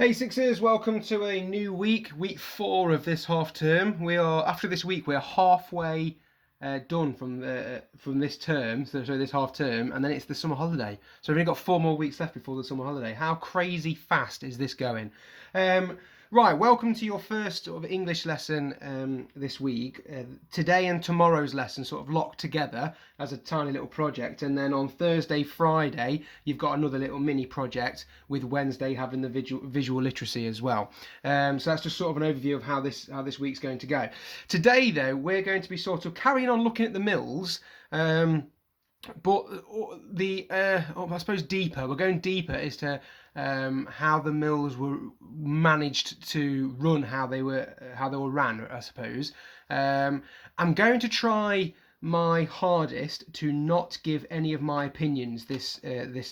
Hey Sixers, welcome to a new week 4 of this half term. After this week we're halfway done from this term, so this half term, and then it's the summer holiday. So we've only got 4 more weeks left before the summer holiday. How crazy fast is this going? Um, right, welcome to your first sort of English lesson this week. Today and tomorrow's lesson sort of locked together as a tiny little project, and then on Thursday, Friday, you've got another little mini project with Wednesday having the visual literacy as well. So that's just sort of an overview of how this week's going to go. Today, though, we're going to be sort of carrying on looking at the mills. But I suppose deeper. We're going deeper as to how the mills were managed to run, how they were ran. I suppose I'm going to try my hardest to not give any of my opinions this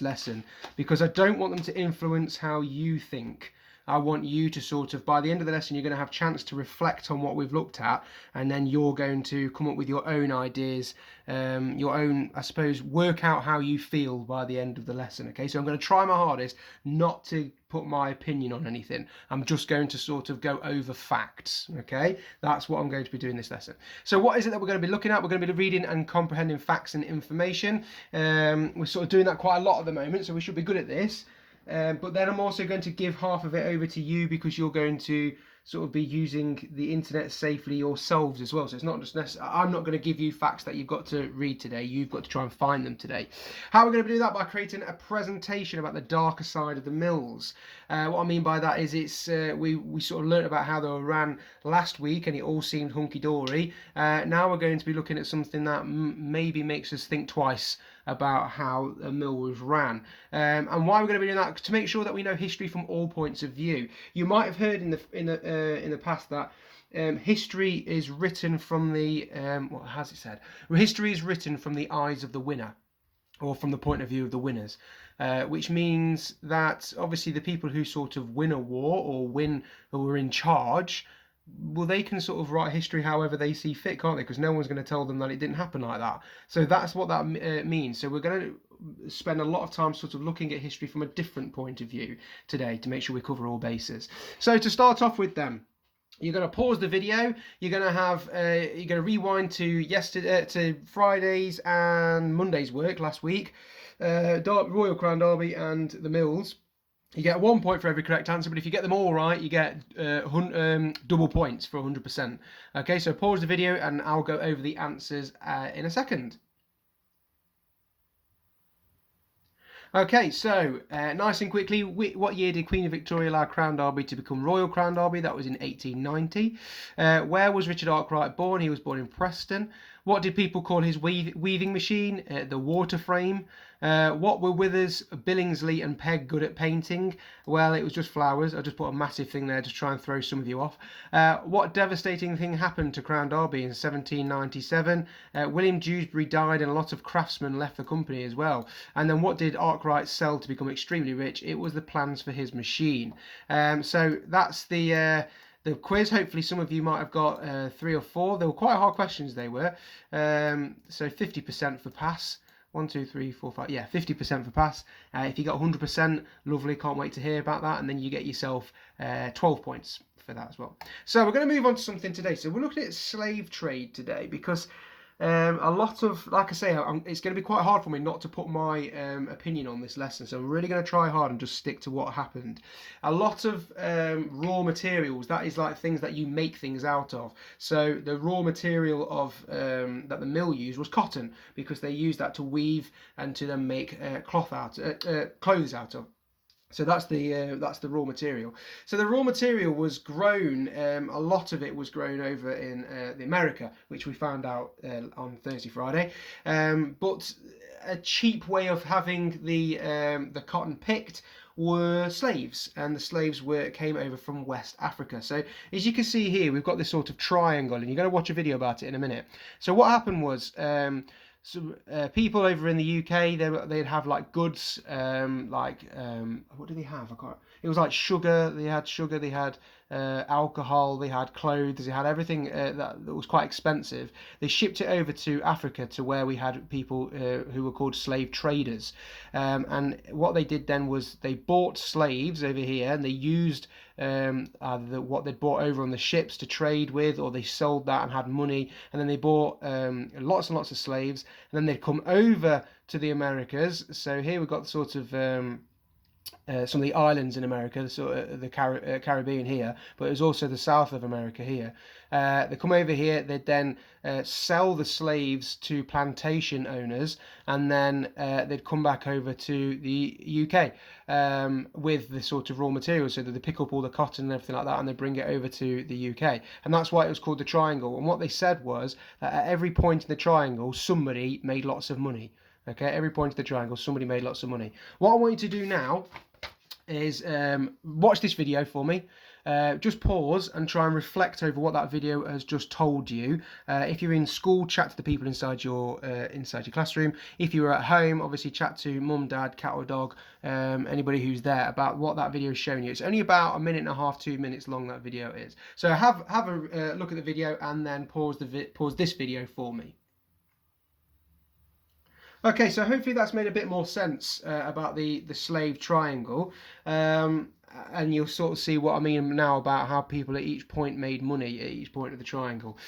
lesson, because I don't want them to influence how you think. I want you to sort of, by the end of the lesson, you're going to have a chance to reflect on what we've looked at, and then you're going to come up with your own ideas, your own, I suppose, work out how you feel by the end of the lesson. Okay, so I'm going to try my hardest not to put my opinion on anything. I'm just going to sort of go over facts. Okay, that's what I'm going to be doing this lesson. So what is it that we're going to be looking at? We're going to be reading and comprehending facts and information. We're sort of doing that quite a lot at the moment, so we should be good at this. But then I'm also going to give half of it over to you, because you're going to sort of be using the internet safely yourselves as well. So it's not just necessarily, I'm not going to give you facts that you've got to read today. You've got to try and find them today. How we're going to do that? By creating a presentation about the darker side of the mills. What I mean by that is we sort of learnt about how they were ran last week, and it all seemed hunky-dory. Now we're going to be looking at something that maybe makes us think twice about how a mill was ran, and why we're going to be doing that, to make sure that we know history from all points of view. You might have heard in the past that history is written from the what has it said? History is written from the eyes of the winner, or from the point of view of the winners, which means that obviously the people who sort of win a war or are in charge, well, they can sort of write history however they see fit, can't they? Because no one's going to tell them that it didn't happen like that. So that's what that means. So we're going to spend a lot of time sort of looking at history from a different point of view today, to make sure we cover all bases. So to start off with them, you're going to pause the video. You're going to rewind to Friday's and Monday's work last week, Royal Crown Derby and the Mills. You get 1 point for every correct answer, but if you get them all right, you get double points for 100%. Okay, so pause the video and I'll go over the answers in a second. Okay, so nice and quickly, what year did Queen Victoria allow Crown Derby to become Royal Crown Derby? That was in 1890. Where was Richard Arkwright born? He was born in Preston. What did people call his weaving machine? The water frame. What were Withers, Billingsley and Pegg good at painting? Well, it was just flowers. I just put a massive thing there to try and throw some of you off. What devastating thing happened to Crown Derby in 1797? William Dewsbury died and a lot of craftsmen left the company as well. And then what did Arkwright sell to become extremely rich? It was the plans for his machine. So that's the quiz. Hopefully some of you might have got 3 or 4. They were quite hard questions, they were. So 50% for pass. 1, 2, 3, 4, 5. Yeah, 50% for pass. If you got 100%, lovely. Can't wait to hear about that. And then you get yourself 12 points for that as well. So we're going to move on to something today. So we're looking at slave trade today, because a lot of, like I say, it's going to be quite hard for me not to put my opinion on this lesson. So I'm really going to try hard and just stick to what happened. A lot of raw materials, that is like things that you make things out of. So the raw material of that the mill used was cotton, because they used that to weave and to then make clothes out of. So that's the raw material. So the raw material was grown. A lot of it was grown over in the America, which we found out on Thursday, Friday. But a cheap way of having the cotton picked were slaves, and the slaves came over from West Africa. So as you can see here, we've got this sort of triangle, and you're going to watch a video about it in a minute. So what happened was, people over in the UK, they'd have like goods, what do they have? It was like sugar. They had sugar. They had alcohol, they had clothes, they had everything that was quite expensive. They shipped it over to Africa, to where we had people who were called slave traders. And what they did then was they bought slaves over here, and they used either what they'd bought over on the ships to trade with, or they sold that and had money, and then they bought lots and lots of slaves, and then they'd come over to the Americas. So here we've got sort of some of the islands in America, sort of the Caribbean here, but it was also the south of America here. They come over here, they'd then sell the slaves to plantation owners, and then they'd come back over to the UK with the sort of raw materials, so that they pick up all the cotton and everything like that, and they bring it over to the UK. And that's why it was called the Triangle. And what they said was that at every point in the triangle, somebody made lots of money. Okay, at every point of the triangle, somebody made lots of money. What I want you to do now is watch this video for me. Just pause and try and reflect over what that video has just told you. If you're in school, chat to the people inside your classroom. If you're at home, obviously chat to mum, dad, cat or dog, anybody who's there, about what that video is showing you. It's only about 1.5 minutes, 2 minutes long, that video is. So have a look at the video, and then pause this video for me. Okay, so hopefully that's made a bit more sense about the slave triangle, and you'll sort of see what I mean now about how people at each point made money at each point of the triangle.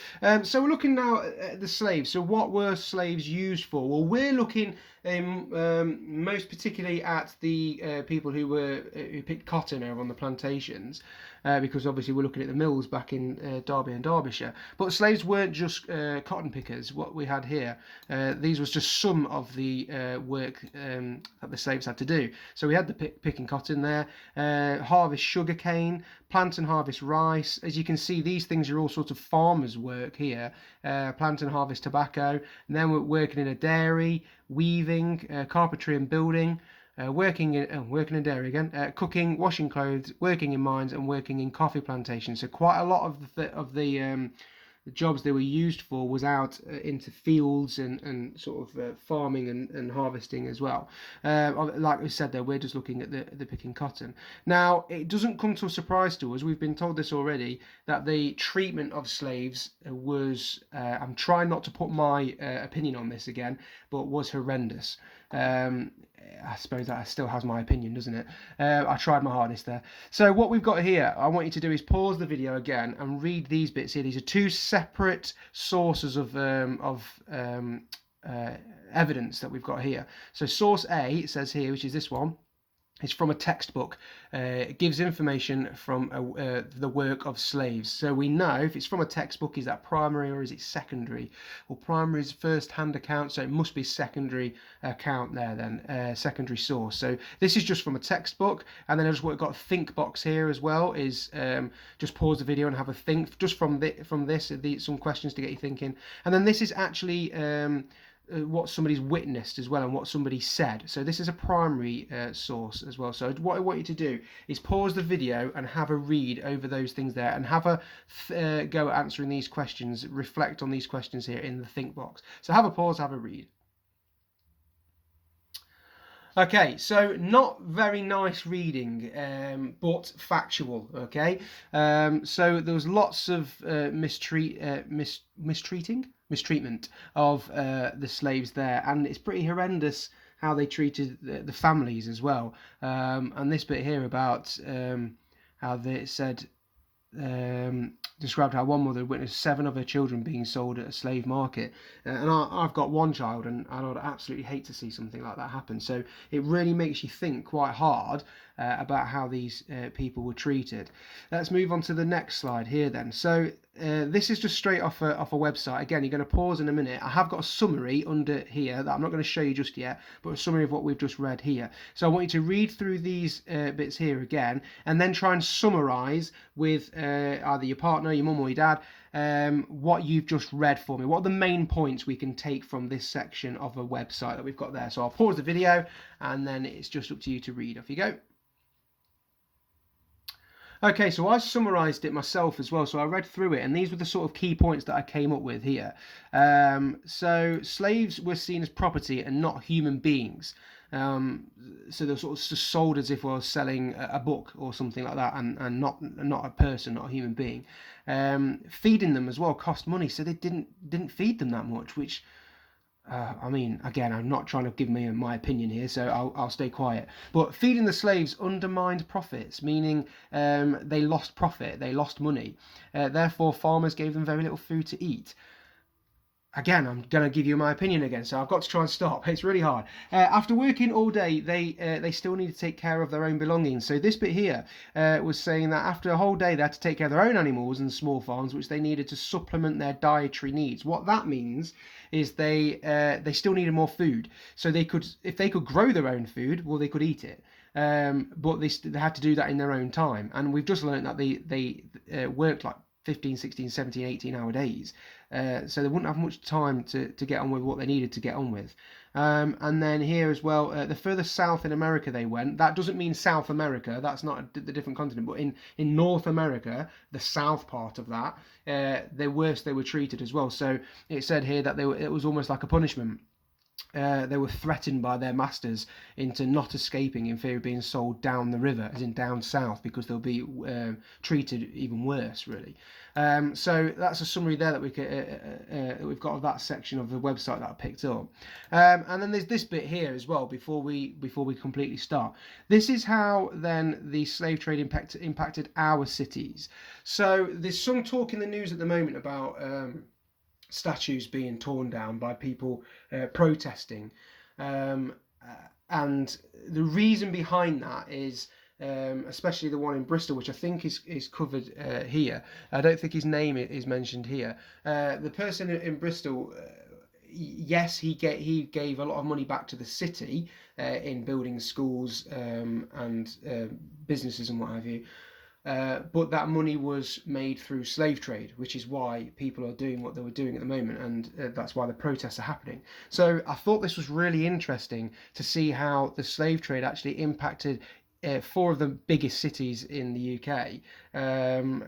So we're looking now at the slaves. So what were slaves used for? Well, we're looking most particularly at the people who picked cotton over on the plantations, because obviously we're looking at the mills back in Derby and Derbyshire. But slaves weren't just cotton pickers. What we had here, these was just some of the work that the slaves had to do. So we had the picking cotton there, harvest sugar cane, plant and harvest rice. As you can see, these things are all sort of farmers' work here. Plant and harvest tobacco, and then we're working in a dairy, weaving, carpentry and building, working in dairy again, cooking, washing clothes, working in mines, and working in coffee plantations. So quite a lot of the jobs they were used for was out into fields and sort of farming and harvesting as well. Like we said there, we're just looking at the picking cotton. Now, it doesn't come to a surprise to us, we've been told this already, that the treatment of slaves was, I'm trying not to put my opinion on this again, but was horrendous. I suppose that still has my opinion, doesn't it? I tried my hardest there. So what we've got here, I want you to do is pause the video again and read these bits here. These are two separate sources of evidence that we've got here. So source A, it says here, which is this one, it's from a textbook. It gives information from the work of slaves. So we know if it's from a textbook, is that primary or is it secondary? Well, primary is first-hand account, so it must be secondary account there then, secondary source. So this is just from a textbook, and then I've just got a think box here as well. Is just pause the video and have a think just from this. Some questions to get you thinking, and then this is actually what somebody's witnessed as well and what somebody said. So this is a primary source as well. So what I want you to do is pause the video and have a read over those things there, and have a go at answering these questions, reflect on these questions here in the think box. So have a pause, have a read. Okay, so not very nice reading, but factual. Okay, so there was lots of mistreatment of the slaves there, and it's pretty horrendous how they treated the families as well. And this bit here about how they said, described how one mother witnessed 7 of her children being sold at a slave market, and I've got one child, and I would absolutely hate to see something like that happen. So it really makes you think quite hard about how these people were treated. Let's move on to the next slide here then. So this is just straight off a website. Again, you're going to pause in a minute. I have got a summary under here that I'm not going to show you just yet, but a summary of what we've just read here. So I want you to read through these bits here again, and then try and summarize with either your partner, your mum or your dad, what you've just read for me. What are the main points we can take from this section of a website that we've got there? So I'll pause the video, and then it's just up to you to read. Off you go. Okay, so I summarised it myself as well, so I read through it, and these were the sort of key points that I came up with here. So slaves were seen as property and not human beings. So they're sort of just sold as if I was selling a book or something like that, and not a person, not a human being. Feeding them as well cost money, so they didn't feed them that much, which I mean, again, I'm not trying to give my opinion here, so I'll stay quiet. But feeding the slaves undermined profits, meaning they lost profit, they lost money. Therefore, farmers gave them very little food to eat. Again, I'm going to give you my opinion again, so I've got to try and stop. It's really hard. After working all day, they still need to take care of their own belongings. So this bit here was saying that after a whole day, they had to take care of their own animals and small farms, which they needed to supplement their dietary needs. What that means is they still needed more food. So they could, if they could grow their own food, well, they could eat it. But they had to do that in their own time. And we've just learned that they worked like 15, 16, 17, 18-hour days. So they wouldn't have much time to get on with what they needed to get on with. And then here as well, the further south in America they went, that doesn't mean South America, that's not the different continent, but in North America, the south part of that, the worse they were treated as well. So it said here that it was almost like a punishment. They were threatened by their masters into not escaping in fear of being sold down the river, as in down south, because they'll be treated even worse, really. So that's a summary there that we've got of that section of the website that I picked up. And then there's this bit here as well before we completely start. This is how then the slave trade impacted our cities. So there's some talk in the news at the moment about statues being torn down by people protesting, and the reason behind that is especially the one in Bristol, which I think is covered here. I don't think his name is mentioned here. The person in Bristol, yes, he gave a lot of money back to the city in building schools and businesses and what have you. But that money was made through slave trade, which is why people are doing what they were doing at the moment, and that's why the protests are happening. So I thought this was really interesting to see how the slave trade actually impacted 4 of the biggest cities in the UK, and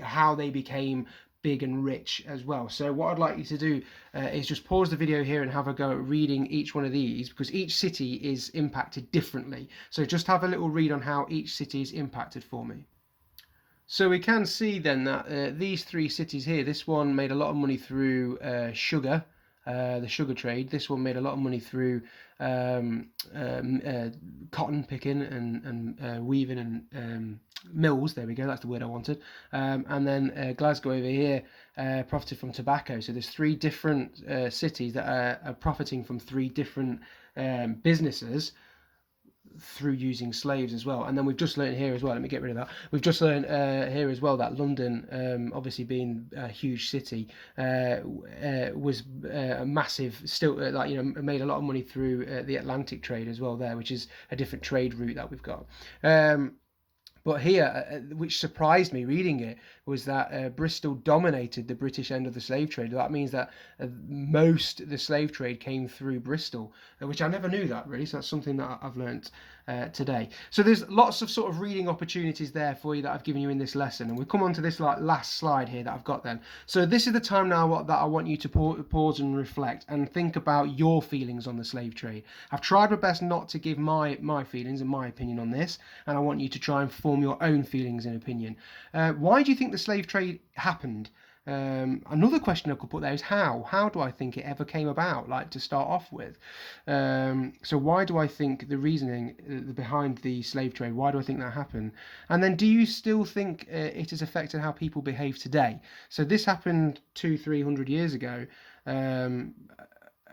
how they became big and rich as well. So what I'd like you to do is just pause the video here and have a go at reading each one of these, because each city is impacted differently. So just have a little read on how each city is impacted for me. So we can see then that these 3 cities here, this one made a lot of money through sugar, the sugar trade. This one made a lot of money through cotton picking and weaving and mills. There we go, that's the word I wanted. And then Glasgow over here profited from tobacco. So there's 3 different cities that are profiting from 3 different businesses through using slaves as well. And then we've just learned here as well, let me get rid of that, we've just learned here as well that London, obviously being a huge city, was a massive, still made a lot of money through the Atlantic trade as well there, which is a different trade route that we've got. But here, which surprised me reading it, was that Bristol dominated the British end of the slave trade. That means that the slave trade came through Bristol, which I never knew that really. So that's something that I've learnt today. So there's lots of sort of reading opportunities there for you that I've given you in this lesson. And we'll come on to this last slide here that I've got then. So this is the time now that I want you to pause and reflect and think about your feelings on the slave trade. I've tried my best not to give my feelings and my opinion on this, and I want you to try and form your own feelings and opinion. Why do you think the slave trade happened? Another question I could put there is how do I think it ever came about, like to start off with? So why do I think the reasoning behind the slave trade, why do I think that happened? And then do you still think it has affected how people behave today? So this happened 200-300 years ago,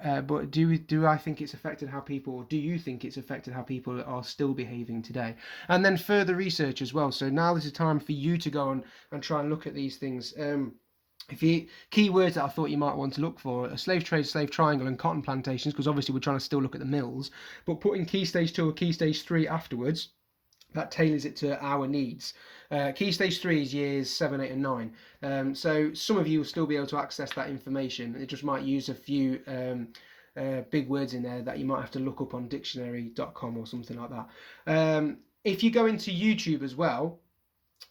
but do I think it's affected how people, or do you think it's affected how people are still behaving today? And then further research as well. So now this is time for you to go on and try and look at these things. Keywords that I thought you might want to look for are slave trade, slave triangle, and cotton plantations, because obviously we're trying to still look at the mills, but putting key stage 2 or key stage 3 afterwards, that tailors it to our needs. Key stage 3 is years 7, 8 and 9. So some of you will still be able to access that information. It just might use a few big words in there that you might have to look up on dictionary.com or something like that. If you go into YouTube as well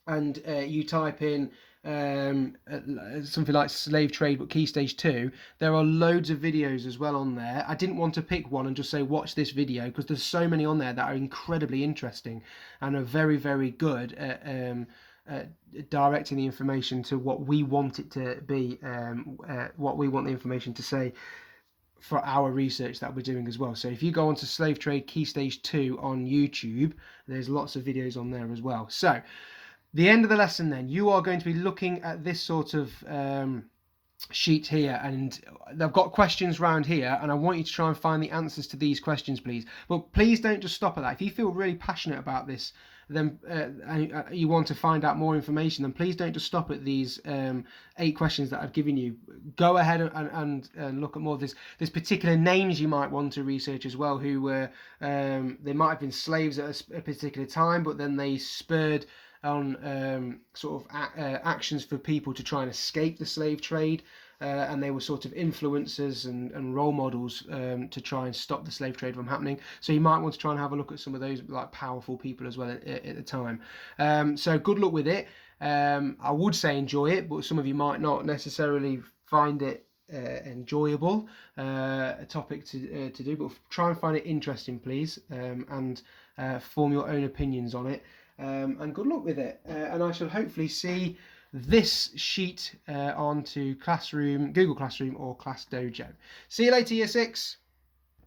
and you type in something like Slave Trade but Key Stage 2, there are loads of videos as well on there. I didn't want to pick one and just say watch this video, because there's so many on there that are incredibly interesting and are very, very good at directing the information to what we want it to be, what we want the information to say for our research that we're doing as well. So if you go onto Slave Trade Key Stage 2 on YouTube, there's lots of videos on there as well. So the end of the lesson then, you are going to be looking at this sort of sheet here, and I've got questions around here, and I want you to try and find the answers to these questions, please. But please don't just stop at that. If you feel really passionate about this, then you want to find out more information, then please don't just stop at these 8 questions that I've given you. Go ahead and look at more of this. There's particular names you might want to research as well, who were they might have been slaves at a particular time, but then they spurred on sort of actions for people to try and escape the slave trade, and they were sort of influencers and role models to try and stop the slave trade from happening. So you might want to try and have a look at some of those like powerful people as well at the time. So good luck with it. I would say enjoy it, but some of you might not necessarily find it enjoyable a topic to do, but try and find it interesting, please, and form your own opinions on it. And good luck with it, and I shall hopefully see this sheet onto Classroom, Google Classroom or Class Dojo. See you later, Year 6.